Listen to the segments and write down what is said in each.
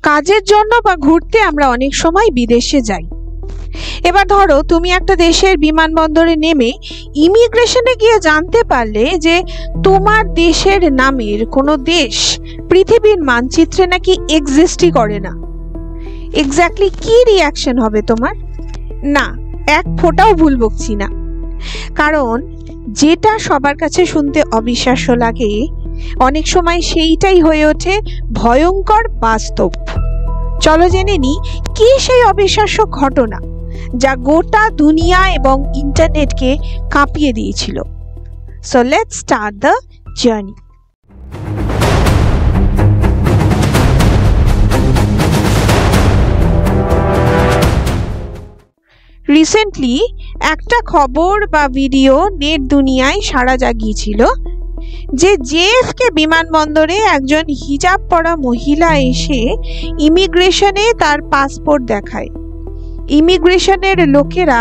কাজের জন্য বা ঘুরতে আমরা অনেক সময় বিদেশে যাই। এবার ধরো তুমি একটা দেশের বিমানবন্দরে নেমে ইমিগ্রেশনে গিয়ে জানতে পারলে যে তোমার দেশের নামের কোনো দেশ পৃথিবীর মানচিত্রে নাকি এক্সিস্টই করে না। এক্স্যাক্টলি কি রিয়াকশন হবে তোমার? না, এক ফোঁটাও ভুল বকছি না। কারণ যেটা সবার কাছে শুনতে অবিশ্বাস্য লাগে অনেক সময় সেইটাই হয়ে ওঠে ভয়ঙ্কর বাস্তব। চলো জেনে নি কি সেই অবিশ্বাস্য ঘটনা যা গোটা দুনিয়া এবং ইন্টারনেটকে কাঁপিয়ে দিয়েছিল। So let's start the journey. Recently একটা খবর বা ভিডিও নেট দুনিয়ায় সাড়া জাগিয়েছিল যে জেএফকে বিমানবন্দরে একজন হিজাব পরা মহিলা এসে ইমিগ্রেশনে তার পাসপোর্ট দেখায়। ইমিগ্রেশনের লোকেরা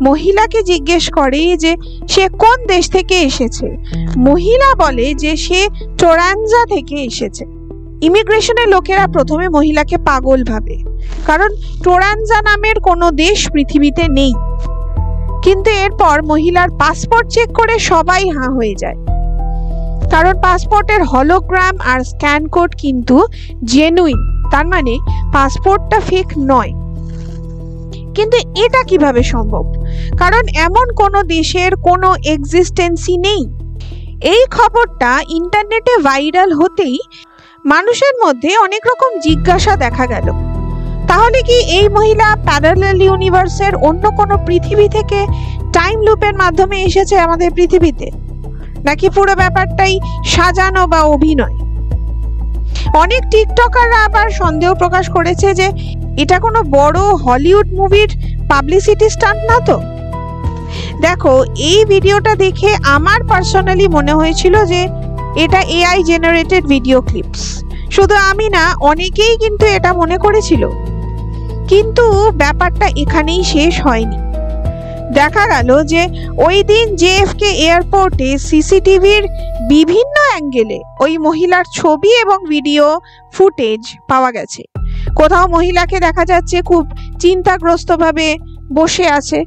মহিলাকে জিজ্ঞেস করে যে সে কোন দেশ থেকে এসেছে। মহিলা বলে যে সে টোরানজা থেকে এসেছে। ইমিগ্রেশনের লোকেরা প্রথমে মহিলাকে পাগল ভাবে, কারণ টোরানজা নামের কোনো দেশ পৃথিবীতে নেই। কিন্তু এরপর মহিলার পাসপোর্ট চেক করে সবাই হাঁ হয়ে যায়, কারণ পাসপোর্টের হলোগ্রাম আর স্ক্যান কোড কিন্তু জেনুইন, তার মানে পাসপোর্টটা ফেক নয়। কিন্তু এটা কিভাবে সম্ভব? কারণ এমন কোনো দেশের কোনো এক্সিস্টেন্সই নেই। এই খবরটা ইন্টারনেটে ভাইরাল হতেই মানুষের মধ্যে অনেক রকম জিজ্ঞাসা দেখা গেল। তাহলে কি এই মহিলা প্যারালাল ইউনিভার্সের অন্য কোনো পৃথিবী থেকে টাইম লুপের মাধ্যমে এসেছে আমাদের পৃথিবীতে, নাকি পুরো ব্যাপারটাই সাজানো বা অভিনয়? অনেক টিকটকাররা আবার সন্দেহ প্রকাশ করেছে যে এটা কোনো বড় হলিউড মুভির পাবলিসিটি স্টান্ট না তো। দেখো, এই ভিডিওটা দেখে আমার পার্সোনালি মনে হয়েছিল যে এটা এআই জেনারেটেড ভিডিও ক্লিপস। শুধু আমি না, অনেকেই কিন্তু এটা মনে করেছিল। কিন্তু ব্যাপারটা এখানেই শেষ হয়নি। দেখা গেল যে ওই দিন জেএফকে এয়ারপোর্টে সিসিটিভির বিভিন্ন অ্যাঙ্গেলে ওই মহিলার ছবি এবং ভিডিও ফুটেজ পাওয়া গেছে। কোথাও মহিলাকে দেখা যাচ্ছে খুব চিন্তাগ্রস্তভাবে বসে আছে,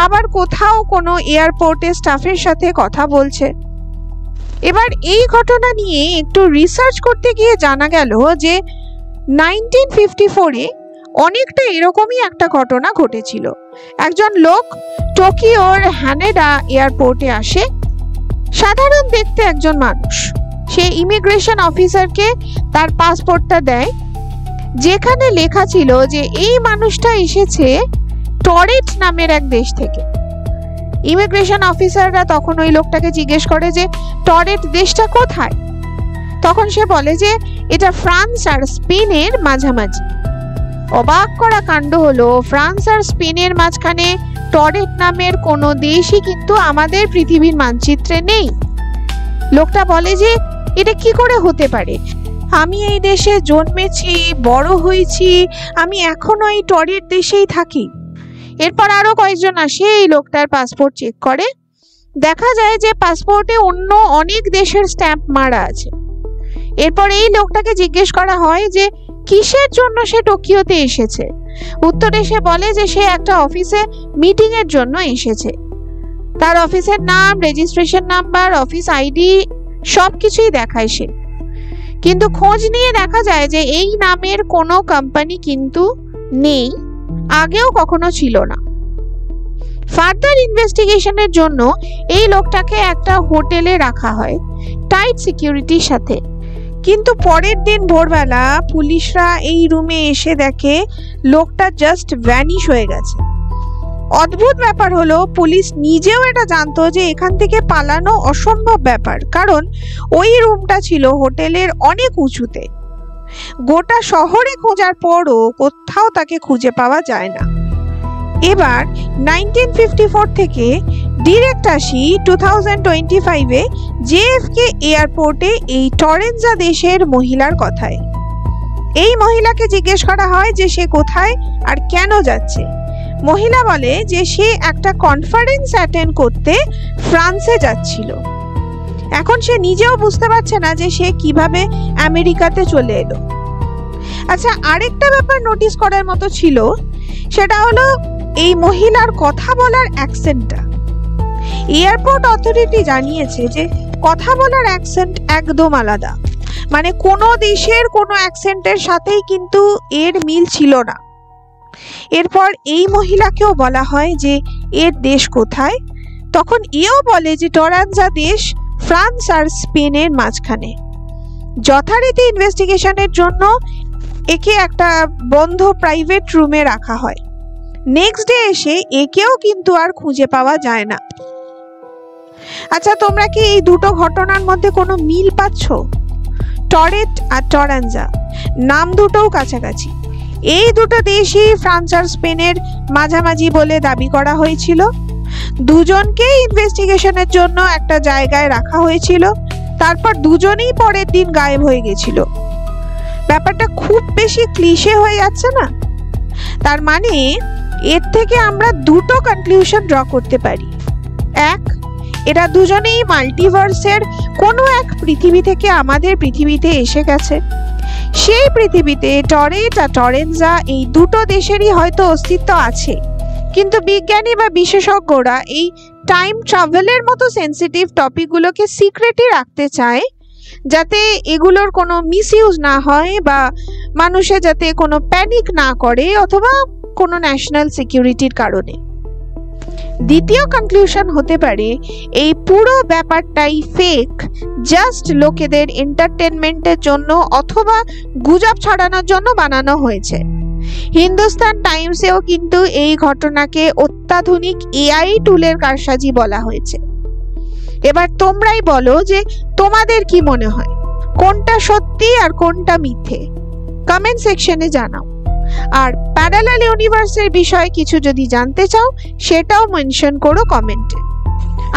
আবার কোথাও কোনো এয়ারপোর্টে স্টাফের সাথে কথা বলছে। এবার এই ঘটনা নিয়ে একটু রিসার্চ করতে গিয়ে জানা গেল যে 1954-এ অনেকটা এরকমই একটা ঘটনা ঘটেছিল। একজন লোক টোকিওর হানেডা এয়ারপোর্টে আসে, সাধারণ দেখতে একজন মানুষ। সে ইমিগ্রেশন অফিসারকে তার পাসপোর্টটা দেয়, যেখানে লেখা ছিল যে এই মানুষটা এসেছে টরেট নামের এক দেশ থেকে। ইমিগ্রেশন অফিসাররা তখন ওই লোকটাকে জিজ্ঞেস করে যে টরেট দেশটা কোথায়। তখন সে বলে যে এটা ফ্রান্স আর স্পেনের মাঝামাঝি। অবাক করা কাণ্ড হলো, ফ্রান্স আর স্পেনের মাঝখানে টরেট নামের কোনো দেশই কিন্তু আমাদের পৃথিবীর মানচিত্রে নেই। লোকটা বলে যে এটা কি করে হতে পারে? আমি এই দেশে জন্মেছি, বড় হয়েছি, আমি এখনো এই টরেট দেশেই থাকি। এরপর আরো কয়েকজন আসে, এই লোকটার পাসপোর্ট চেক করে। দেখা যায় যে পাসপোর্টে অন্য অনেক দেশের স্ট্যাম্প মারা আছে। এরপর এই লোকটাকে জিজ্ঞেস করা হয় যে কিসের জন্য সে টোকিওতে এসেছে। উত্তরে সে বলে যে সে একটা অফিসে মিটিং এর জন্য এসেছে। তার অফিসের নাম, রেজিস্ট্রেশন নাম্বার, অফিস আইডি সবকিছুই দেখায় সে। কিন্তু খোঁজ নিয়ে দেখা যায় যে এই নামের কোনো কোম্পানি কিন্তু নেই, আগেও কখনো ছিল না। ফার্দার ইনভেস্টিগেশনের জন্য এই লোকটাকে একটা হোটেলে রাখা হয় টাইট সিকিউরিটির সাথে। কিন্তু পরের দিন ভোরবেলা পুলিশরা এই রুমে এসে দেখে লোকটা জাস্ট ভ্যানিশ হয়ে গেছে। অদ্ভুত ব্যাপার হলো, পুলিশ নিজেও এটা জানতো যে এখান থেকে পালানো অসম্ভব ব্যাপার, কারণ ওই রুমটা ছিল হোটেলের অনেক উঁচুতে। গোটা শহরে খোঁজার পরও কোথাও তাকে খুঁজে পাওয়া যায় না। এবার 1954 থেকে ডিরেক্ট আসি 2025-এ জেএফকে এয়ারপোর্টে এই টরেনজা দেশের মহিলার কথায়। এই মহিলাকে জিজ্ঞেস করা হয় যে সে কোথায় আর কেন যাচ্ছে। মহিলা বলে যে সে একটা কনফারেন্স অ্যাটেন্ড করতে ফ্রান্সে যাচ্ছিল। এখন সে নিজেও বুঝতে পারছে না যে সে কিভাবে আমেরিকাতে চলে এলো। আচ্ছা, আরেকটা ব্যাপার নোটিস করার মতো ছিল, সেটা হলো এই মহিলার কথা বলার অ্যাকসেন্টটা। এয়ারপোর্ট অথরিটি জানিয়েছে যে কথা বলার অ্যাকসেন্ট একদম আলাদা, মানে কোনো দেশের কোনো অ্যাকসেন্টের সাথেই কিন্তু এর মিল ছিল না। এরপর এই মহিলাকেও বলা হয় যে এর দেশ কোথায়, তখন এও বলে যে টরানজা দেশ ফ্রান্স আর স্পেনের মাঝখানে। যথারীতি ইনভেস্টিগেশনের জন্য একে একটা বন্ধ প্রাইভেট রুমে রাখা হয়। নেক্সট ডে এসে একেও কিন্তু আর খুঁজে পাওয়া যায় না। আচ্ছা, তোমরা কি এই দুটো ঘটনার মধ্যে কোনো মিল পাচ্ছ? টরেট আর টরানজা নাম দুটোও কাছাকাছি। এই দুটো দেশই ফ্রান্স আর স্পেনের মাঝামাঝি বলে দাবি করা হয়েছিল। দুজনকেই ইনভেস্টিগেশনের জন্য একটা জায়গায় রাখা হয়েছিল, তারপর দুজনেই পরের দিন গায়েব হয়ে গেছিল। ব্যাপারটা খুব বেশি ক্লিশে হয়ে যাচ্ছে না? তার মানে এর থেকে আমরা দুটো কনক্লুশন ড্র করতে পারি। এক, এরা দুজনেই মাল্টিভার্সের কোনো এক পৃথিবী থেকে আমাদের পৃথিবীতে এসে গেছে। সেই পৃথিবীতে টরেট আর টরেনজা এই দুটো দেশেরই হয়তো অস্তিত্ব আছে, কিন্তু বিজ্ঞানী বা বিশেষজ্ঞরা এই টাইম ট্রাভেলের মতো সেন্সিটিভ টপিকগুলোকে সিক্রেটই রাখতে চায়, যাতে এগুলোর কোনো মিসইউজ না হয় বা মানুষে যাতে কোনো প্যানিক না করে, অথবা কোনো ন্যাশনাল সিকিউরিটির কারণে। দ্বিতীয় কনক্লুশন হতে পারে এই পুরো ব্যাপারটাই ফেক, জাস্ট লোকেদের এন্টারটেনমেন্টের জন্য অথবা গুজব ছড়ানোর জন্য বানানো হয়েছে। হিন্দুস্তান টাইমসেও কিন্তু এই ঘটনাকে অত্যাধুনিক এআই টুলের কারসাজি বলা হয়েছে। এবার তোমরাই বলো যে তোমাদের কি মনে হয়, কোনটা সত্যি আর কোনটা মিথ্যে? কমেন্ট সেকশনে জানাও। আর প্যারালাল ইউনিভার্সের বিষয়ে কিছু যদি জানতে চাও সেটাও মেনশন করো কমেন্টে।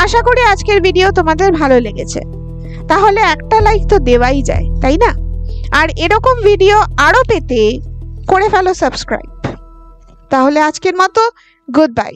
আশা করি আজকের ভিডিও তোমাদের ভালো লেগেছে। তাহলে একটা লাইক তো দেওয়াই যায়, তাই না? আর এরকম ভিডিও আরো পেতে করে ফেলো সাবস্ক্রাইব। তাহলে আজকের মতো গুড বাই।